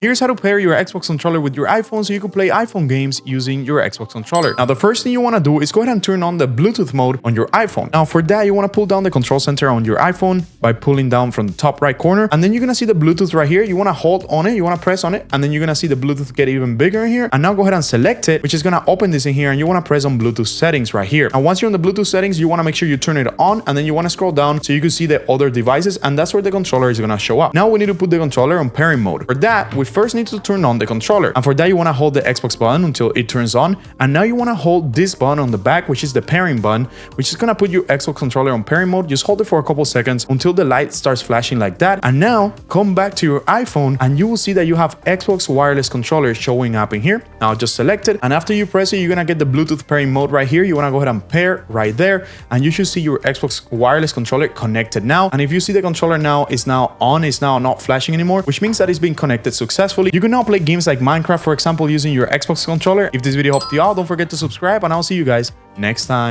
Here's how to pair your Xbox controller with your iPhone so you can play iPhone games using your Xbox controller. Now, the first thing you want to do is go ahead and turn on the Bluetooth mode on your iPhone. Now, for that, you want to pull down the control center on your iPhone by pulling down from the top right corner. And then you're going to see the Bluetooth right here. You want to hold on it. You want to press on it. And then you're going to see the Bluetooth get even bigger in here. And now go ahead and select it, which is going to open this in here. And you want to press on Bluetooth settings right here. And once you're on the Bluetooth settings, you want to make sure you turn it on. And then you want to scroll down so you can see the other devices. And that's where the controller is going to show up. Now we need to put the controller on pairing mode. For that, we first need to turn on the controller, and for that you want to hold the Xbox button until it turns on, and now you want to hold this button on the back, which is the pairing button, which is going to put your Xbox controller on pairing mode. Just hold it for a couple seconds until the light starts flashing like that, and now come back to your iPhone and you will see that you have Xbox wireless controller showing up in here. Now just select it, and after you press it, you're going to get the Bluetooth pairing mode right here. You want to go ahead and pair right there, and you should see your Xbox wireless controller connected now. And if you see the controller now is now on, it's now not flashing anymore, which means that it's been connected successfully. You can now play games like Minecraft, for example, using your Xbox controller. If this video helped you out, don't forget to subscribe, and I'll see you guys next time.